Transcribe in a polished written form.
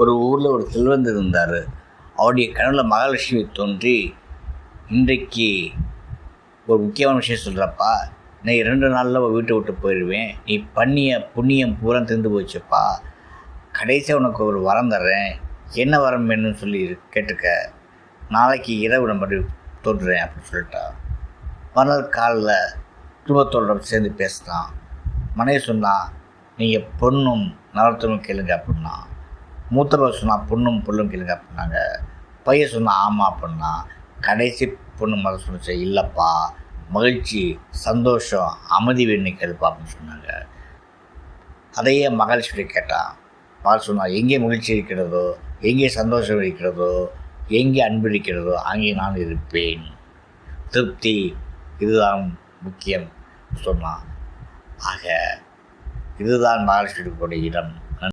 ஒரு ஊரில் ஒரு செல்வந்தர் இருந்தார். அவருடைய கனவுல மகாலட்சுமி தோன்றி, இன்றைக்கு ஒரு முக்கியமான விஷயம் சொல்கிறப்பா, நான் 2 நாளில் வீட்டை விட்டு போயிடுவேன். நீ பண்ணிய புண்ணியம் பூரா தீர்ந்து போச்சுப்பா. கடைசியாக உனக்கு ஒரு வரம் தர்றேன். என்ன வரம் வேணும்னு சொல்லி கேட்டுக்க. நாளைக்கு இரவு நம்ம தோன்றுறேன் அப்படின்னு சொல்லிட்டா. மறுநாள் காலையில் குடும்பத்தோட சேர்ந்து பேசினான். மனைவி சொன்னால், நீங்கள் பொண்ணும் நவரத்தனும் கேளுங்க அப்படின்னா. மூத்தவர் சொன்னால் பொண்ணும் பொண்ணும் கேளுங்க அப்படின்னாங்க. பையன் சொன்னால் ஆமாம் அப்படின்னா. கடைசி பொண்ணு மத சொன்னிச்சு, இல்லைப்பா, மகிழ்ச்சி, சந்தோஷம், அமைதி வேணும் கேளுப்பா அப்படின்னு சொன்னாங்க. அதையே மகாலட்சுமி கேட்டான். மகள் சொன்னால், எங்கே மகிழ்ச்சி இருக்கிறதோ, எங்கே சந்தோஷம் இருக்கிறதோ, எங்கே அன்பு இருக்கிறதோ அங்கே நான் இருப்பேன். திருப்தி, இதுதான் முக்கியம் சொன்னான். ஆக இதுதான் மகாலட்சுமி இருக்கக்கூடிய இடம்.